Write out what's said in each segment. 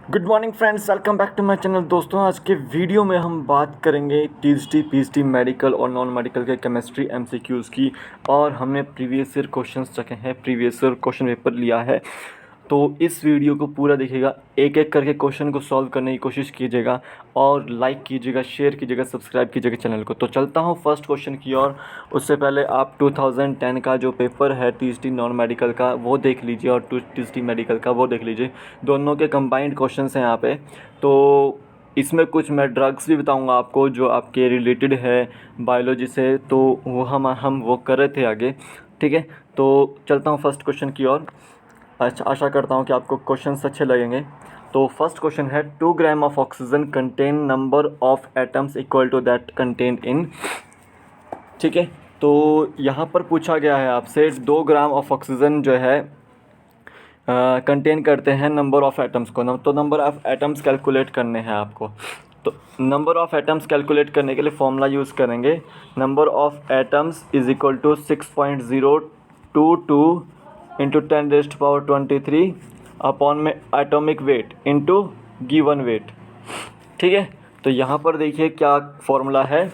Good morning friends, welcome back to my channel. दोस्तों, आज के वीडियो में हम बात करेंगे टीएसटी, पीएचडी, मेडिकल और नॉन मेडिकल के केमिस्ट्री एमसीक्यूज़ की। और हमने प्रीवियस ईयर क्वेश्चंस चखे हैं, प्रीवियस ईयर क्वेश्चन पेपर लिया है। तो इस वीडियो को पूरा देखिएगा, एक एक करके क्वेश्चन को सॉल्व करने की कोशिश कीजिएगा और लाइक कीजिएगा, शेयर कीजिएगा, सब्सक्राइब कीजिएगा चैनल को। तो चलता हूँ फर्स्ट क्वेश्चन की ओर। उससे पहले आप 2010 का जो पेपर है टीएसटी नॉन मेडिकल का वो देख लीजिए और टीएसटी मेडिकल का वो देख लीजिए। दोनों के कंबाइंड क्वेश्चंस हैं यहाँ पे। तो इसमें कुछ मैं ड्रग्स भी बताऊंगा आपको जो आपके रिलेटेड है बायोलॉजी से, तो वो हम वो कर रहे थे आगे। ठीक है, तो चलता हूँ फर्स्ट क्वेश्चन की ओर। अच्छा, आशा करता हूँ कि आपको क्वेश्चंस अच्छे लगेंगे। तो फर्स्ट क्वेश्चन है 2 gram of oxygen contain number of atoms equal to that contain in. ठीक है, तो यहाँ पर पूछा गया है आपसे 2 ग्राम ऑफ ऑक्सीजन जो है कंटेन करते हैं नंबर ऑफ़ एटम्स को। तो नंबर ऑफ़ एटम्स कैलकुलेट करने हैं आपको। तो नंबर ऑफ़ एटम्स कैलकुलेट करने के लिए फॉर्मूला यूज़ करेंगे। Number of atoms is equal to 6.022 into 10⁻23 upon में atomic weight into given weight. ठीक है, तो यहाँ पर देखिए क्या फॉर्मूला है।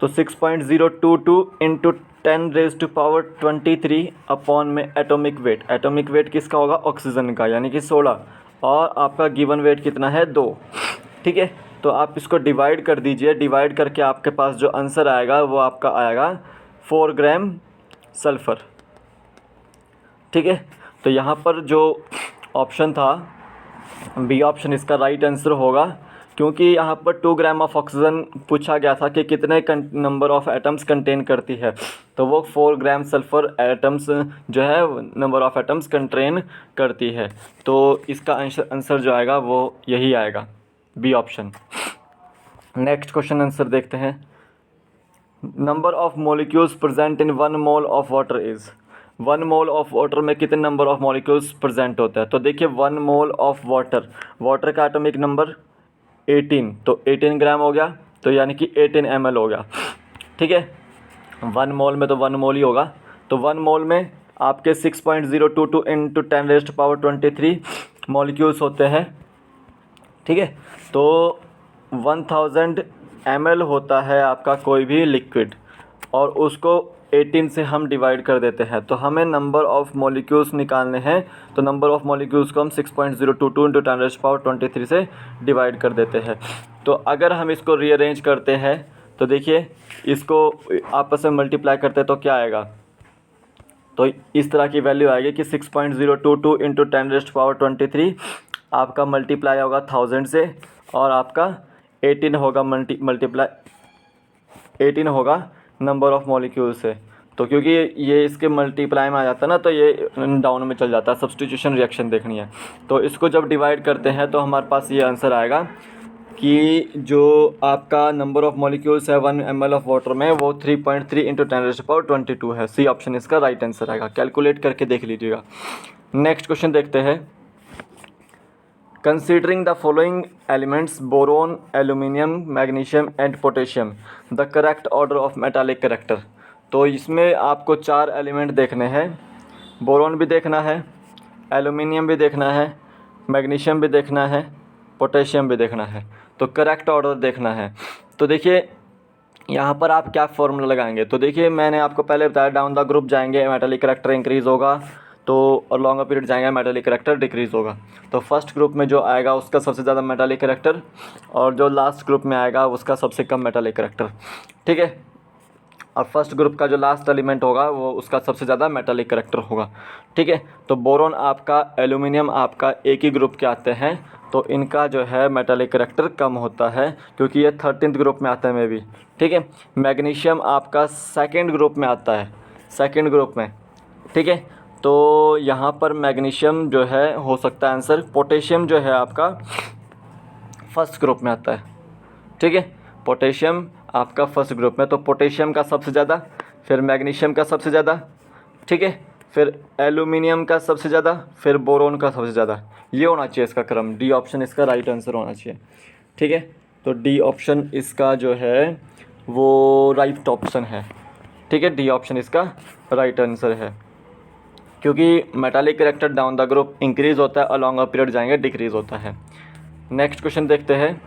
तो 6.022 इंटू 10⁻23 अपॉन में एटॉमिक वेट। एटॉमिक वेट किसका होगा? ऑक्सीजन का, यानी कि 16। और आपका गिवन वेट कितना है? 2। ठीक है, तो आप इसको डिवाइड कर दीजिए। डिवाइड करके आपके पास जो आंसर आएगा वो आपका आएगा 4 ग्राम सल्फ़र। ठीक है, तो यहाँ पर जो ऑप्शन था बी ऑप्शन इसका राइट आंसर होगा, क्योंकि यहाँ पर 2 ग्राम ऑफ ऑक्सीजन पूछा गया था कि कितने नंबर ऑफ़ एटम्स कंटेन करती है। तो वो 4 ग्राम सल्फ़र एटम्स जो है नंबर ऑफ़ एटम्स कंटेन करती है। तो इसका आंसर जो आएगा वो यही आएगा, B option. Next question answer देखते हैं। Number of molecules present in 1 mole of water is. 1 mole of water में कितने नंबर ऑफ़ मॉलिक्यूल्स प्रेजेंट होता है? तो देखिए 1 मोल ऑफ वाटर का एटॉमिक नंबर 18, तो 18 ग्राम हो गया, तो यानी कि 18 ml हो गया। ठीक है, 1 मोल में तो 1 मोल ही होगा। तो 1 मोल में आपके 6.022 इंटू 10⁻23 मॉलिक्यूल्स होते हैं। ठीक है, तो 1000 ml होता है आपका कोई भी लिक्विड, और उसको 18 से हम डिवाइड कर देते हैं। तो हमें नंबर ऑफ़ मॉलिक्यूल्स निकालने हैं। तो नंबर ऑफ़ मॉलिक्यूल्स को हम 6.022 इंटू 10⁻23 से डिवाइड कर देते हैं। तो अगर हम इसको रीअरेंज करते हैं तो देखिए इसको आपस में मल्टीप्लाई करते हैं तो क्या आएगा? तो इस तरह की वैल्यू आएगी कि 6.022 इंटू 10⁻23 आपका मल्टीप्लाई होगा 1000 से, और आपका 18 होगा मल्टीप्लाई 18 होगा नंबर ऑफ़ मॉलिक्यूल से। तो क्योंकि ये इसके मल्टीप्लाई में आ जाता है ना, तो ये डाउन में चल जाता है। सब्स्टिट्यूशन रिएक्शन देखनी है, तो इसको जब डिवाइड करते हैं तो हमारे पास ये आंसर आएगा कि जो आपका नंबर ऑफ़ मॉलिक्यूल्स है 1 ml ऑफ वाटर में वो 3.3 इंटू 10⁻22 है। सी ऑप्शन इसका राइट आंसर आएगा। कैलकुलेट करके देख लीजिएगा। नेक्स्ट क्वेश्चन देखते हैं। Considering the following elements boron, aluminium, magnesium and potassium, the correct order of metallic character. तो इसमें आपको 4 एलिमेंट देखने हैं। बोरोन भी देखना है, एल्यूमिनियम भी देखना है, मैग्नीशियम भी देखना है, पोटेशियम भी देखना है। तो करेक्ट ऑर्डर देखना है। तो देखिए यहाँ पर आप क्या फॉर्मूला लगाएंगे? तो देखिए मैंने आपको पहले बताया, डाउन द ग्रुप जाएंगे मेटालिक कैरेक्टर इंक्रीज़ होगा, तो और लॉन्गर पीरियड जाएंगे मेटालिक कैरेक्टर डिक्रीज़ होगा। तो फर्स्ट ग्रुप में जो आएगा उसका सबसे ज़्यादा मेटालिक कैरेक्टर, और जो लास्ट ग्रुप में आएगा उसका सबसे कम मेटालिक कैरेक्टर। ठीक है, और फर्स्ट ग्रुप का जो लास्ट एलिमेंट होगा वो उसका सबसे ज़्यादा मेटालिक कैरेक्टर होगा। ठीक है, तो बोरोन आपका, एल्यूमिनियम आपका एक ही ग्रुप के आते हैं, तो इनका जो है मेटालिक कैरेक्टर कम होता है, क्योंकि ये 13th ग्रुप में आता है मे भी। ठीक है, मैग्नीशियम आपका सेकंड ग्रुप में आता है, सेकंड ग्रुप में। ठीक है, तो यहाँ पर मैग्नीशियम जो है हो सकता है आंसर। पोटेशियम जो है आपका फर्स्ट ग्रुप में आता है। ठीक है, पोटेशियम आपका फर्स्ट ग्रुप में, तो पोटेशियम का सबसे ज़्यादा, फिर मैग्नीशियम का सबसे ज़्यादा, ठीक है, फिर एल्यूमिनियम का सबसे ज़्यादा, फिर बोरोन का सबसे ज़्यादा। ये होना चाहिए इसका क्रम। डी ऑप्शन इसका राइट आंसर होना चाहिए। ठीक है, तो डी ऑप्शन इसका जो है वो राइट ऑप्शन है। ठीक है, डी ऑप्शन इसका राइट आंसर है। क्योंकि metallic character down the group increase होता है और लॉन्गर पीरियड जाएंगे डिक्रीज़ होता है। नेक्स्ट क्वेश्चन देखते हैं।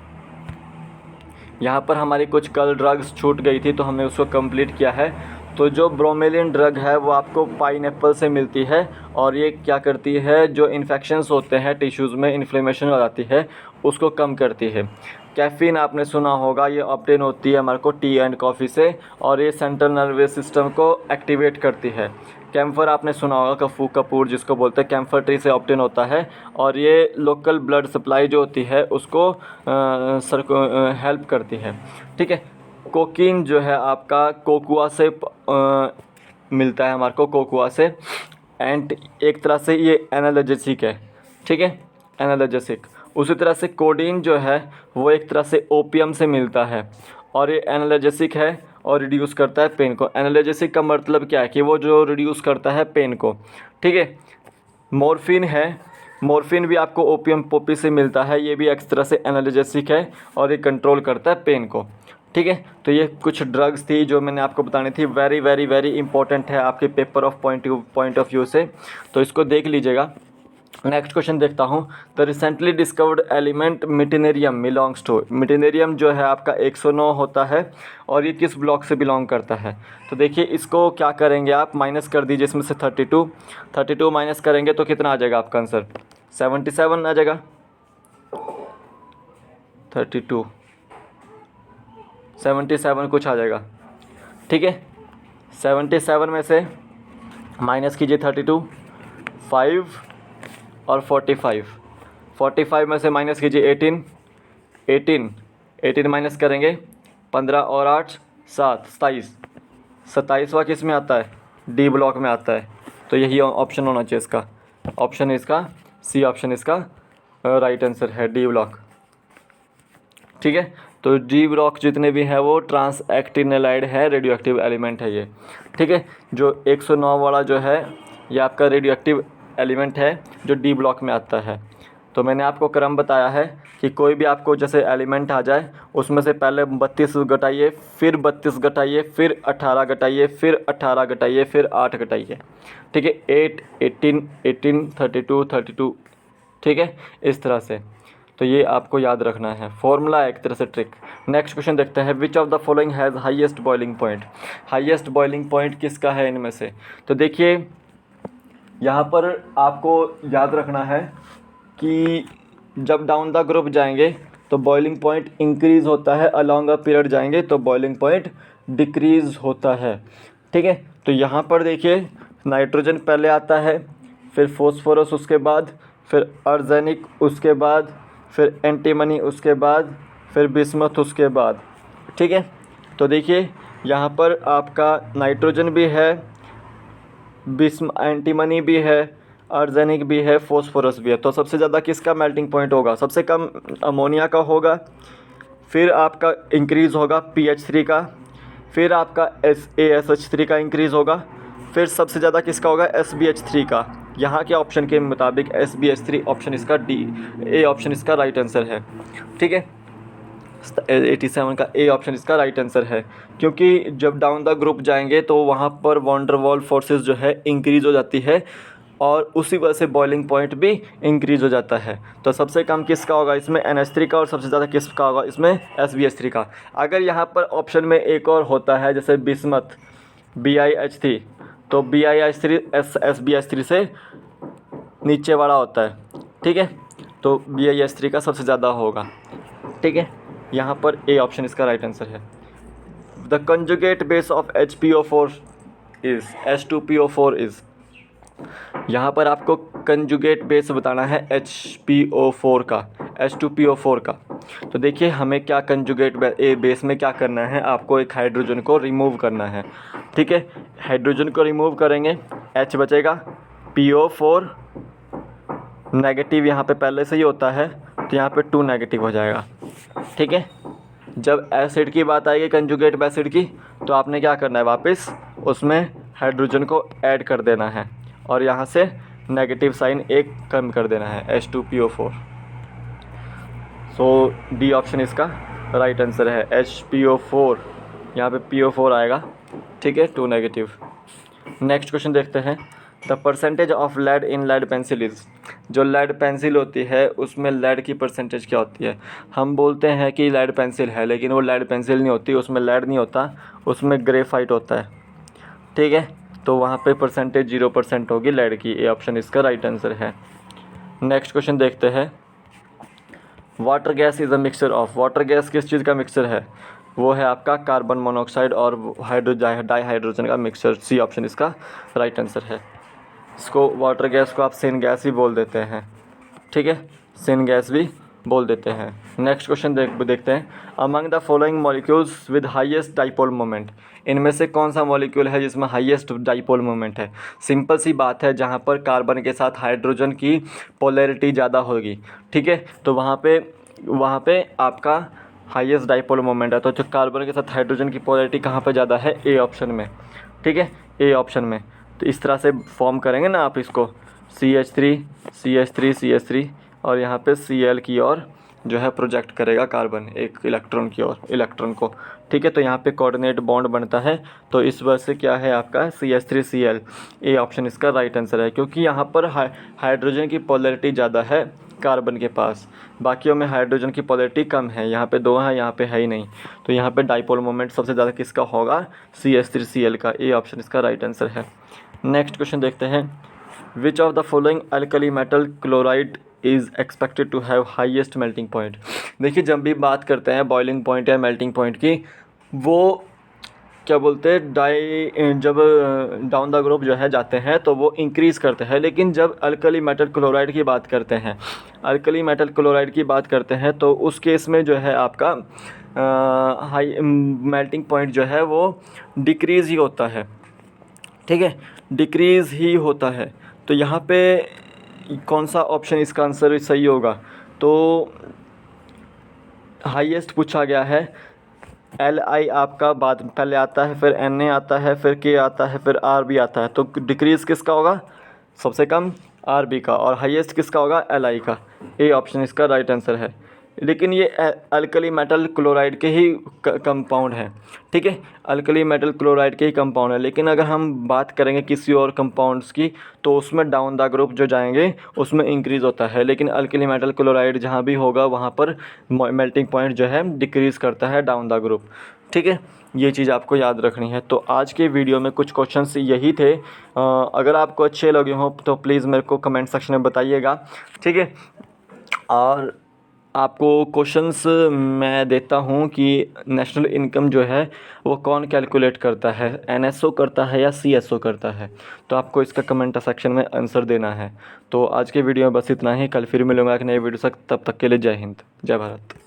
यहाँ पर हमारी कुछ कल ड्रग्स छूट गई थी तो हमने उसको कंप्लीट किया है। तो जो ब्रोमेलिन ड्रग है वो आपको पाइनएप्पल से मिलती है और ये क्या करती है, जो इन्फेक्शंस होते हैं टिश्यूज़ में, इन्फ्लेमेशन हो जाती है, उसको कम करती है। कैफ़ीन आपने सुना होगा, ये ऑब्टेन होती है हमारे को टी एंड कॉफ़ी से और ये सेंट्रल नर्वस सिस्टम को एक्टिवेट करती है। कैम्फर आपने सुना होगा, कफू कपूर जिसको बोलते हैं, कैम्फर ट्री से ऑब्टेन होता है और ये लोकल ब्लड सप्लाई जो होती है उसको हेल्प करती है। ठीक है। कोकीन जो है आपका कोकुआ से मिलता है हमारे को, कोकुआ से, एंड एक तरह से ये एनाल्जेसिक है। ठीक है, एनाल्जेसिक। उसी तरह से कोडीन जो है वो एक तरह से ओपियम से मिलता है और ये एनाल्जेसिक है और रिड्यूस करता है पेन को। एनाल्जेसिक का मतलब क्या है कि वो जो रिड्यूस करता है पेन को। ठीक है। मॉर्फिन है, मॉर्फिन भी आपको ओपियम पोपी से मिलता है, ये भी एक तरह से एनाल्जेसिक है और ये कंट्रोल करता है पेन को। ठीक है। तो ये कुछ ड्रग्स थी जो मैंने आपको बतानी थी, वेरी वेरी वेरी इंपॉर्टेंट है आपके paper of point of view से, तो इसको देख लीजिएगा। नेक्स्ट क्वेश्चन देखता हूँ। The recently discovered element meitnerium belongs to, meitnerium जो है आपका 109 होता है और ये किस ब्लॉक से बिलोंग करता है। तो देखिए इसको क्या करेंगे आप, माइनस कर दीजिए इसमें से 32 माइनस करेंगे तो कितना आ जाएगा आपका आंसर, 77 आ जाएगा। 77 कुछ आ जाएगा। ठीक है। 77 में से माइनस कीजिए 32, 5 और 45 में से माइनस कीजिए 18 माइनस करेंगे 15 और 8 7, 27वां किस में आता है, डी ब्लॉक में आता है। तो यही ऑप्शन होना चाहिए इसका, ऑप्शन इसका सी, ऑप्शन इसका राइट आंसर है, डी ब्लॉक। ठीक है। तो डी ब्लॉक जितने भी है वो ट्रांस एक्टिनेलाइड है, रेडियो एक्टिव एलिमेंट है ये। ठीक है। जो 109 वाला जो है ये आपका रेडियो एक्टिव एलिमेंट है जो डी ब्लॉक में आता है। तो मैंने आपको क्रम बताया है कि कोई भी आपको जैसे एलिमेंट आ जाए उसमें से पहले 32 घटाइए, फिर 32 घटाइए, फिर 18 घटाइए, फिर 18 घटाइए, फिर 8 घटाइए। ठीक है। 8 18 18 32 32। ठीक है, इस तरह से। तो ये आपको याद रखना है, फॉर्मूला एक तरह से ट्रिक। नेक्स्ट क्वेश्चन देखते हैं। Which of the following has highest boiling point, highest boiling point किसका है इनमें से। तो देखिए यहाँ पर आपको याद रखना है कि जब डाउन द ग्रुप जाएंगे तो बॉइलिंग पॉइंट इंक्रीज़ होता है, अलॉन्ग अ पीरियड जाएंगे तो बॉइलिंग पॉइंट डिक्रीज़ होता है। ठीक है। तो यहाँ पर देखिए नाइट्रोजन पहले आता है, फिर फॉस्फोरस उसके बाद, फिर आर्सेनिक उसके बाद, फिर एंटीमनी उसके बाद, फिर बिस्मथ उसके बाद। ठीक है। तो देखिए यहाँ पर आपका नाइट्रोजन भी है, एंटीमनी भी है, आर्सेनिक भी है, फॉस्फोरस भी है। तो सबसे ज़्यादा किसका मेल्टिंग पॉइंट होगा, सबसे कम अमोनिया का होगा, फिर आपका इंक्रीज़ होगा PH3 का, फिर आपका ASH3 का इंक्रीज़ होगा, फिर सबसे ज़्यादा किसका होगा, SBH3 का। यहाँ के ऑप्शन के मुताबिक SBH3 ऑप्शन इसका डी, ए ऑप्शन इसका राइट आंसर है। ठीक है। 87 का ए ऑप्शन इसका राइट आंसर है, क्योंकि जब डाउन द ग्रुप जाएंगे तो वहाँ पर वॉन्डरवॉल फोर्सेस जो है इंक्रीज़ हो जाती है और उसी वजह से बॉइलिंग पॉइंट भी इंक्रीज़ हो जाता है। तो सबसे कम किसका होगा इसमें, NH3 का, और सबसे ज़्यादा किसका होगा इसमें, SBH3 का। अगर यहाँ पर ऑप्शन में एक और होता है जैसे बिस्मथ BiH3, तो BiH3 SBH3 से नीचे वाला होता है। ठीक है। तो BiH3 का सबसे ज़्यादा होगा। ठीक है। यहाँ पर ए ऑप्शन इसका राइट आंसर है। The conjugate base of HPO4 is, H2PO4 is. यहाँ पर आपको कंजुगेट बेस बताना है HPO4 का, H2PO4 का। तो देखिए हमें क्या कंजुगेट बेस में क्या करना है, आपको एक हाइड्रोजन को रिमूव करना है। ठीक है। हाइड्रोजन को रिमूव करेंगे, H बचेगा, PO4 नेगेटिव यहाँ पे पहले से ही होता है तो यहाँ पे 2 नेगेटिव हो जाएगा। ठीक है। जब एसिड की बात आएगी कंजुगेट एसिड की तो आपने क्या करना है, वापस उसमें हाइड्रोजन को ऐड कर देना है और यहाँ से नेगेटिव साइन एक कम कर देना है, H2PO4। सो डी ऑप्शन इसका राइट आंसर है, HPO4। यहाँ पे PO4 आएगा। ठीक है, 2 नेगेटिव। नेक्स्ट क्वेश्चन देखते हैं। The percentage of lead in lead pencil is, जो लेड पेंसिल होती है उसमें लेड की परसेंटेज क्या होती है। हम बोलते हैं कि लेड पेंसिल है, लेकिन वो लेड पेंसिल नहीं होती, उसमें लेड नहीं होता, उसमें ग्रेफाइट होता है। ठीक है, तो वहाँ पे परसेंटेज 0% होगी लेड की। ए ऑप्शन इसका राइट आंसर है। नेक्स्ट क्वेश्चन देखते हैं। Water gas is a mixture of, water gas किस चीज़ का मिक्सचर है। वो है आपका कार्बन मोनोऑक्साइड और डाई हाइड्रोजन का मिक्सचर। सी ऑप्शन इसका राइट आंसर है। इसको वाटर गैस को आप सिन गैस भी बोल देते हैं। ठीक है, सिन गैस भी बोल देते हैं। नेक्स्ट क्वेश्चन देखते हैं। Among the following molecules with highest dipole moment, इनमें से कौन सा मॉलिक्यूल है जिसमें हाईएस्ट डाइपोल मोमेंट है। सिंपल सी बात है, जहाँ पर कार्बन के साथ हाइड्रोजन की पोलैरिटी ज़्यादा होगी। ठीक है, तो वहाँ पे आपका हाईएस्ट डाइपोल मोमेंट है। तो जो कार्बन के साथ हाइड्रोजन की पोलैरिटी कहाँ पर ज़्यादा है, ए ऑप्शन में। ठीक है, ए ऑप्शन में। तो इस तरह से फॉर्म करेंगे ना आप इसको, CH3 CH3 CH3 और यहाँ पे Cl की ओर जो है प्रोजेक्ट करेगा कार्बन एक इलेक्ट्रॉन की ओर, इलेक्ट्रॉन को। ठीक है, तो यहाँ पे कोऑर्डिनेट बॉन्ड बनता है। तो इस वजह से क्या है आपका CH3Cl। ए ऑप्शन इसका राइट आंसर है, क्योंकि यहाँ पर हाइड्रोजन की पोलैरिटी ज़्यादा है कार्बन के पास, बाकियों में हाइड्रोजन की पोलैरिटी कम है। यहाँ पे 2 है, यहाँ पे है ही नहीं। तो यहाँ पे डाइपोल मोमेंट सबसे ज़्यादा किसका होगा, CH3Cl का। ए ऑप्शन इसका राइट आंसर है। नेक्स्ट क्वेश्चन देखते हैं। Which of the following alkali metal chloride is expected to have highest melting point. देखिए, जब भी बात करते हैं बॉइलिंग पॉइंट या मेल्टिंग पॉइंट की, वो क्या बोलते हैं, जब डाउन द ग्रुप जो है जाते हैं तो वो इंक्रीज़ करते हैं। लेकिन जब अल्कली मेटल क्लोराइड की बात करते हैं, अल्कली मेटल क्लोराइड की बात करते हैं तो उस केस में जो है आपका हाई मेल्टिंग पॉइंट जो है वो डिक्रीज़ ही होता है। ठीक है, डिक्रीज़ ही होता है। तो यहाँ पे कौन सा ऑप्शन इसका आंसर सही होगा, तो हाईएस्ट पूछा गया है। Li आपका बाद पहले आता है, फिर Na आता है, फिर K आता है, फिर Rb आता है। तो डिक्रीज़ किसका होगा, सबसे कम Rb का, और हाईएस्ट किसका होगा, Li का। ए ऑप्शन इसका राइट आंसर है। लेकिन ये अल्कली मेटल क्लोराइड के ही कंपाउंड है। ठीक है, अल्कली मेटल क्लोराइड के ही कंपाउंड है। लेकिन अगर हम बात करेंगे किसी और कंपाउंड्स की, तो उसमें डाउन द ग्रुप जो जाएंगे उसमें इंक्रीज़ होता है। लेकिन अल्कली मेटल क्लोराइड जहाँ भी होगा वहाँ पर मेल्टिंग पॉइंट जो है डिक्रीज़ करता है डाउन द ग्रुप। ठीक है, ये चीज़ आपको याद रखनी है। तो आज के वीडियो में कुछ क्वेश्चंस यही थे। अगर आपको अच्छे लगे हों तो प्लीज़ मेरे को कमेंट सेक्शन में बताइएगा। ठीक है, और आपको क्वेश्चंस मैं देता हूँ कि नेशनल इनकम जो है वो कौन कैलकुलेट करता है, NSO करता है या CSO करता है। तो आपको इसका कमेंट सेक्शन में आंसर देना है। तो आज के वीडियो में बस इतना ही। कल फिर मिलूँगा एक नए वीडियो से, तब तक के लिए जय हिंद, जय भारत।